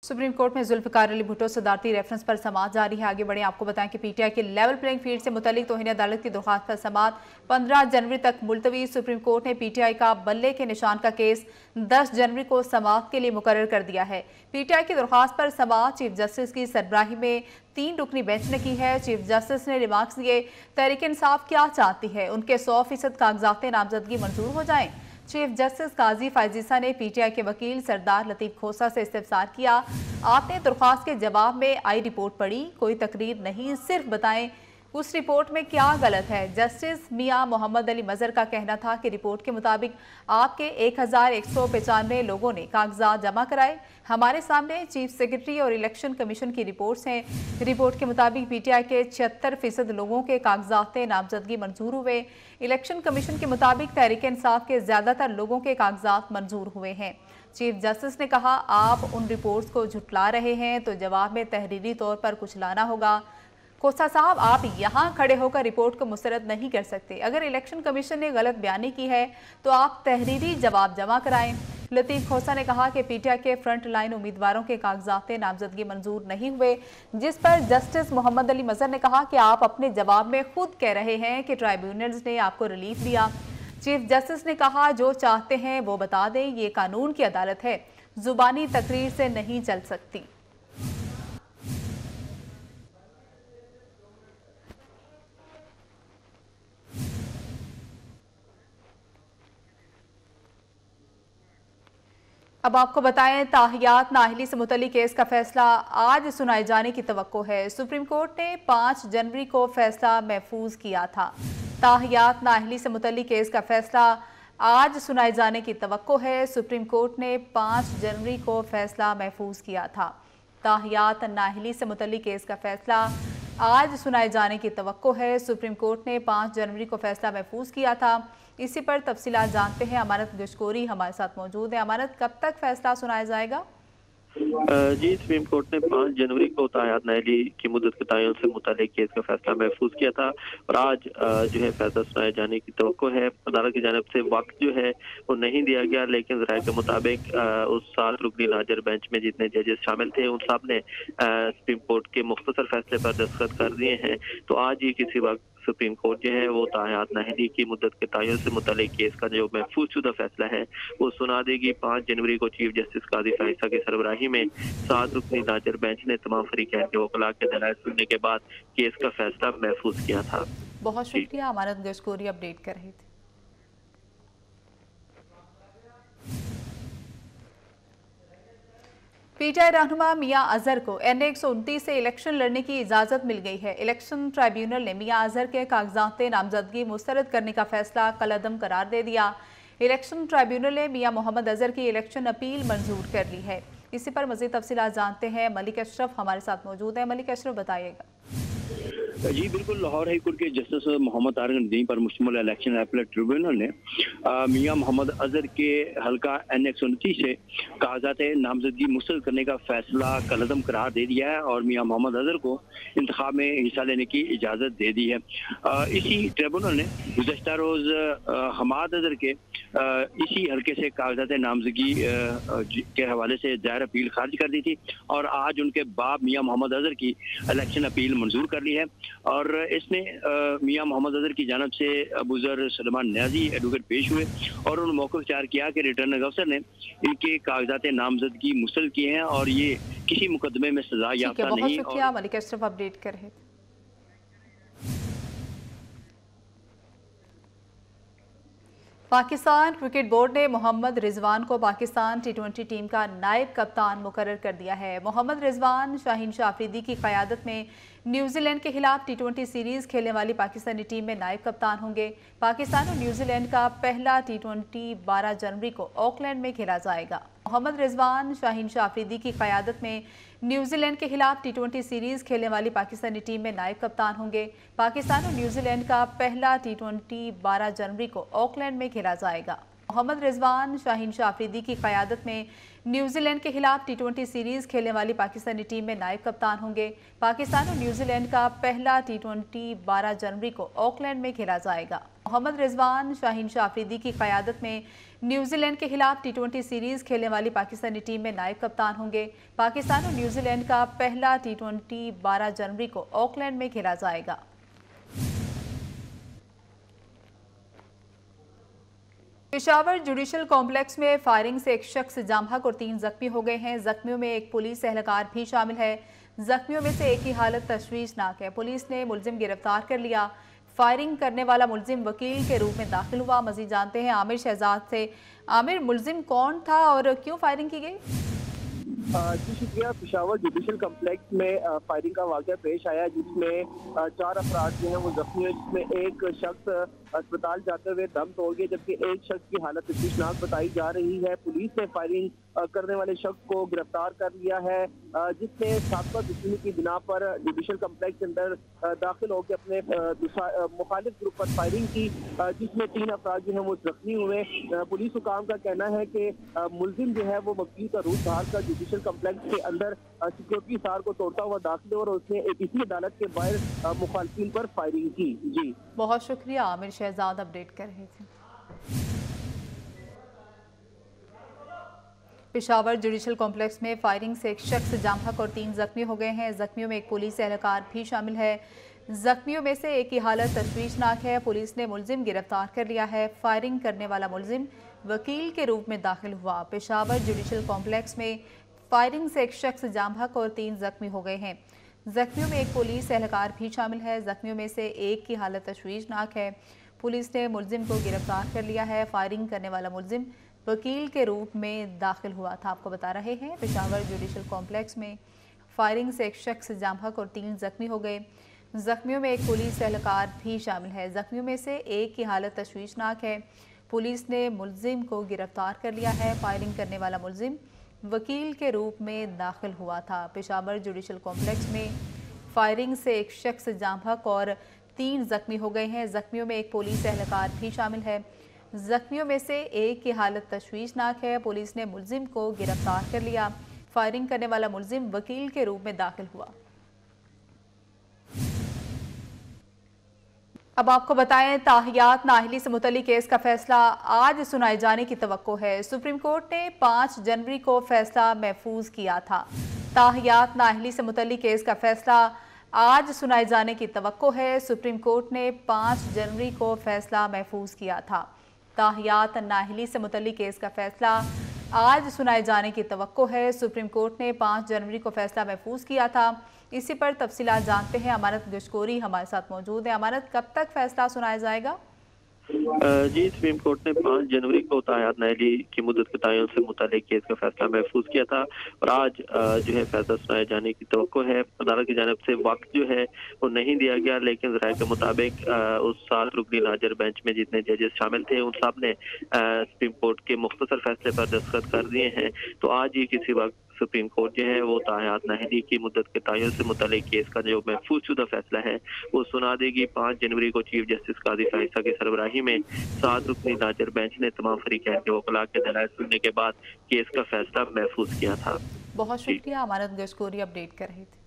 Supreme court में Zulfikar Ali Bhutto सदारती reference पर समाअत जारी है। आगे बढ़े आपको बताएं कि पीटीआई के लेवल प्लेइंग फील्ड से मुतल्लिक तौहीन अदालत की दरख्वास्त पर समाअत 15 जनवरी तक मुलतवी। सुप्रीम कोर्ट ने पीटीआई का बल्ले के निशान का केस 10 जनवरी को समाअत के लिए मुकर्रर कर दिया है। पीटीआई की दरख्वास्त पर समाअत चीफ जस्टिस की सरबराही में 3 रुकनी बेंच ने की है। चीफ जस्टिस ने रिमार्क्स दिए, तहरीक इंसाफ क्या चाहती है, उनके 100% कागजात नामजदगी मंजूर हो जाएं। चीफ जस्टिस काजी फायजीसा ने पीटीआई के वकील सरदार लतीफ खोसा से इस्तिफसार किया, आपने दरख्वास्त के जवाब में आई रिपोर्ट पढ़ी, कोई तकरीर नहीं, सिर्फ बताएं उस रिपोर्ट में क्या गलत है। जस्टिस मियां मोहम्मद अली मजहर का कहना था कि रिपोर्ट के मुताबिक आपके 1195 लोगों ने कागजात जमा कराए। हमारे सामने चीफ सेक्रेटरी और इलेक्शन कमीशन की रिपोर्ट्स हैं। रिपोर्ट के मुताबिक पीटीआई के 76% लोगों के कागजात नामजदगी मंजूर हुए। इलेक्शन कमीशन के मुताबिक तहरीक इंसाफ के ज्यादातर लोगों के कागजात मंजूर हुए हैं। चीफ जस्टिस ने कहा, आप उन रिपोर्ट्स को झुटला रहे हैं तो जवाब में तहरीरी तौर पर कुछ लाना होगा। खोसा साहब, आप यहाँ खड़े होकर रिपोर्ट को मुस्तरद नहीं कर सकते। अगर इलेक्शन कमीशन ने गलत बयानी की है तो आप तहरीरी जवाब जमा कराएं। लतीफ खोसा ने कहा कि पीटीआई के फ्रंट लाइन उम्मीदवारों के कागजात नामजदगी मंजूर नहीं हुए, जिस पर जस्टिस मोहम्मद अली मजहर ने कहा कि आप अपने जवाब में खुद कह रहे हैं कि ट्राइब्यूनल्स ने आपको रिलीफ दिया। चीफ जस्टिस ने कहा, जो चाहते हैं वो बता दें, ये कानून की अदालत है, जुबानी तकरीर से नहीं चल सकती। अब आपको बताएं, ताहियात नाअहली से मुतल्लिक केस का फैसला आज सुनाए जाने की तवक्को है। सुप्रीम कोर्ट ने 5 जनवरी को फैसला महफूज किया था। ताहियात नाअहली से मुतल्लिक केस का फैसला आज सुनाए जाने की तवक्को है। सुप्रीम कोर्ट ने 5 जनवरी को फैसला महफूज किया था। ताहियात नाअहली से मुतल्लिक केस का फैसला आज सुनाए जाने की तवक्को है। सुप्रीम कोर्ट ने 5 जनवरी को फैसला महफूज किया था। इसी पर तफसीलात जानते हैं, अमानत गशकोरी हमारे साथ मौजूद है। अमानत, कब तक फैसला सुनाया जाएगा? जी, सुप्रीम कोर्ट ने 5 जनवरी को ताहियात नाअहली की मुद्दत के तयन से मुतालिक केस का फैसला महफूज किया था और आज जो है फैसला सुनाए जाने की तवक्को है। अदालत की जानिब से वक्त जो है वो नहीं दिया गया, लेकिन ज़राए के मुताबिक उस 7 रुकनी लाजर बेंच में जितने जजेस शामिल थे उन सब ने सुप्रीम कोर्ट के मुख्तसर फैसले पर दस्तखत कर दिए हैं। तो आज ही किसी वक्त सुप्रीम कोर्ट जो है वो ताहियात नाअहली की मुद्दत के तयन से मुतालिक केस का जो महफूज शुदा फैसला है वो सुना देगी। 5 जनवरी को चीफ जस्टिस काजी फायजीसा की सरबराही में 7 रुकनी लाजर बेंच ने तमाम फरीकैन के वकला के दलाइल सुनने के बाद केस का फैसला महफूज किया था। बहुत शुक्रिया, अमानत गशकोरी अपडेट कर रहे थे। पीटीआई रहनुमा मियां अजहर को NA 129 से इलेक्शन लड़ने की इजाजत मिल गई है। इलेक्शन ट्राइब्यूनल ने मियां अजहर के कागजात नामजदगी मुस्तरद करने का फैसला कलअदम करार दे दिया। इलेक्शन ट्राइब्यूनल ने मियां मोहम्मद अजहर की इलेक्शन अपील मंजूर कर ली है। इसी पर मजीद तफसीलात जानते हैं, मलिक अशरफ हमारे साथ मौजूद है। मलिक अशरफ, बताइएगा। जी बिल्कुल, लाहौर हाई कोर्ट के जस्टिस मोहम्मद तारिक नदीम पर मुश्तमिल इलेक्शन अपीलेट ट्रिब्यूनल ने मियां मोहम्मद अजहर के हल्का NA 129 से कागजात नामजदगी मुस्तरद करने का फैसला कलअदम करार दे दिया है और मियां मोहम्मद अजहर को इंतखाब में हिस्सा लेने की इजाज़त दे दी है। इसी ट्रिब्यूनल ने गुज़श्ता रोज़ हमाद अजहर के इसी हल्के से कागजात नामजदगी के हवाले से दायर अपील खारिज कर दी थी और आज उनके बाप मियां मोहम्मद अजहर की इलेक्शन अपील मंजूर कर ली है और इसमें मियां मोहम्मद अजहर की जानब से अबूजर सलमान न्याजी एडवोकेट पेश हुए और उन्होंने मौक़िफ़ इख्तियार किया कि रिटर्निंग अफसर ने इनके कागजात नामजदगी मुस्तरद किए हैं और ये किसी मुकदमे में सजा याफ्ता नहीं। बहुत शुक्रिया, मलिक अशरफ अपडेट कर रहे थे। पाकिस्तान क्रिकेट बोर्ड ने मोहम्मद रिजवान को पाकिस्तान T20 टीम का नायब कप्तान मुकर्रर कर दिया है। मोहम्मद रिजवान शाहीन शाह अफरीदी की क़यादत में न्यूजीलैंड के खिलाफ T20 सीरीज़ खेलने वाली पाकिस्तानी टीम में नायब कप्तान होंगे। पाकिस्तान और न्यूजीलैंड का पहला T20 12 जनवरी को ऑकलैंड में खेला जाएगा। मोहम्मद रिजवान शाहीन शाह अफरीदी की क़यादत में न्यूजीलैंड के खिलाफ T20 सीरीज़ खेलने वाली पाकिस्तानी टीम में नायब कप्तान होंगे। पाकिस्तान और न्यूजीलैंड का पहला T20 12 जनवरी को ऑकलैंड में खेला जाएगा। मोहम्मद रिजवान शाहीन शाह अफरीदी की क़यादत में न्यूजीलैंड के खिलाफ टी20 सीरीज़ खेलने वाली पाकिस्तानी टीम में नायब कप्तान होंगे। पाकिस्तान और न्यूजीलैंड का पहला टी20 12 जनवरी को ऑकलैंड में खेला जाएगा। मोहम्मद रिजवान शाहीन शाह अफरीदी की क़यादत में न्यूजीलैंड के खिलाफ टी20 सीरीज़ खेलने वाली पाकिस्तानी टीम में नायब कप्तान होंगे। पाकिस्तान और न्यूजीलैंड का पहला टी20 12 जनवरी को ऑकलैंड में खेला जाएगा। पेशावर जुडिशल कॉम्प्लेक्स में फायरिंग से एक शख्स जाम हक और 3 जख्मी हो गए हैं। जख्मियों में एक पुलिस एहलकार भी शामिल है। जख्मियों में से एक की हालत तशवीशनाक है। पुलिस ने मुलजिम गिरफ्तार कर लिया। फायरिंग करने वाला मुलजिम वकील के रूप में दाखिल हुआ। मजीद जानते हैं आमिर शहजाद से। आमिर, मुलजिम कौन था और क्यों फायरिंग की गई? जी शुक्रिया। पेशावर जुडिशल कम्प्लेक्स में फायरिंग का वाक़या पेश आया जिसमें 4 अफराद जो हैं वो जख्मी हुए, जिसमें एक शख्स अस्पताल जाते हुए दम तोड़ गए जबकि एक शख्स की हालत तशवीशनाक बताई जा रही है। पुलिस ने फायरिंग करने वाले शख्स को गिरफ्तार कर लिया है, जिसने साबका दुश्मनी की बिना पर जुडिशल कम्प्लेक्स के अंदर दाखिल होकर अपने मुखालिफ ग्रुप पर फायरिंग की, जिसमें 3 अफराद जो हैं वो जख्मी हुए। पुलिस हुकाम का कहना है कि मुलजिम जो है वो वकील का रूप धार कर जुडिशल कम्प्लेक्स के अंदर सिक्योरिटी सार को तोड़ता हुआ दाखिल हुआ और उसने एपीसी अदालत के बाहर मुखालफिन पर फायरिंग की। जी बहुत शुक्रिया आमिर शहजाद, अपडेट कर रहे थे। पेशावर जुडिशल कॉम्प्लेक्स में फायरिंग से एक शख्स जाम हक और 3 जख्मी हो गए हैं। जख्मियों में एक पुलिस एहलकार भी शामिल है। जख्मियों में से एक की हालत तशवीशनाक है। पुलिस ने मुलजिम गिरफ्तार कर लिया है। फायरिंग करने वाला मुलजिम वकील के रूप में दाखिल हुआ। पेशावर जुडिशल कॉम्प्लेक्स में फायरिंग से एक शख्स जाम हक और 3 जख्मी हो गए हैं। जख्मियों में एक पुलिस एहलकार भी शामिल है। जख्मियों में से एक की हालत तशवीशनाक है। पुलिस ने मुलजिम को गिरफ्तार कर लिया है। फायरिंग करने वाला मुलजिम वकील के रूप में दाखिल हुआ था। आपको बता रहे हैं पेशावर जुडिशल कॉम्प्लेक्स में फायरिंग से एक शख्स जाम हक और 3 जख्मी हो गए। जख्मियों में एक पुलिस एहलकार भी शामिल है। जख्मियों में से एक की हालत तशवीशनाक है। पुलिस ने मुलजिम को गिरफ्तार कर लिया है। फायरिंग करने वाला मुलजिम वकील के रूप में दाखिल हुआ था। पेशावर जुडिशल कॉम्प्लेक्स में फायरिंग से एक शख्स जाम हक और 3 जख्मी हो गए हैं। जख्मियों में एक पुलिस एहलकार भी शामिल है। जख्मियों में से एक की हालत तशवीशनाक है। पुलिस ने मुलजिम को गिरफ्तार कर लिया। फायरिंग करने वाला मुलजिम वकील के रूप में दाखिल हुआ। अब आपको बताएं, ताहियात नाअहली से मुतल्लिक केस का फैसला आज सुनाए जाने की तवक्को है। सुप्रीम कोर्ट ने 5 जनवरी को फैसला महफूज किया था। ताहियात नाअहली से मुतल्लिक केस का फैसला आज सुनाए जाने की तवक्को है। सुप्रीम कोर्ट ने 5 जनवरी को फैसला महफूज किया था। ताहियात नाअहली से मुतल्लिक केस का फैसला आज सुनाए जाने की तवक्को है। सुप्रीम कोर्ट ने 5 जनवरी को फैसला महफूज किया था। इसी पर तफसीलात जानते हैं। अमानत गशकोरी हमारे साथ मौजूद है। अमानत, कब तक फैसला सुनाया जाएगा? जी, सुप्रीम कोर्ट ने 5 जनवरी को ताहियात नाअहली की मुद्दत के तयन से मुतालिक केस का फैसला महफूज किया था और आज जो है फैसला सुनाए जाने की तवक्को है। अदालत की जानिब से वक्त जो है वो नहीं दिया गया, लेकिन ज़राए के मुताबिक उस 7 रुकनी नाजर बेंच में जितने जजेस शामिल थे उन सब ने सुप्रीम कोर्ट के मुख्तसर फैसले पर दस्तखत कर दिए हैं। तो आज ही किसी वक्त सुप्रीम कोर्ट जो है वो ताहियात नाअहली की मुद्दत के तयन से मुतालिक केस का जो महफूज शुदा फैसला है वो सुना देगी। 5 जनवरी को चीफ जस्टिस काजी फाइसा की सरबराही में 7 रुकनी नाजर बेंच ने तमाम फरीकैन के वकला के दलाइल सुनने के बाद केस का फैसला महफूज किया था। बहुत शुक्रिया, अमानत गशकोरी अपडेट कर रहे थे।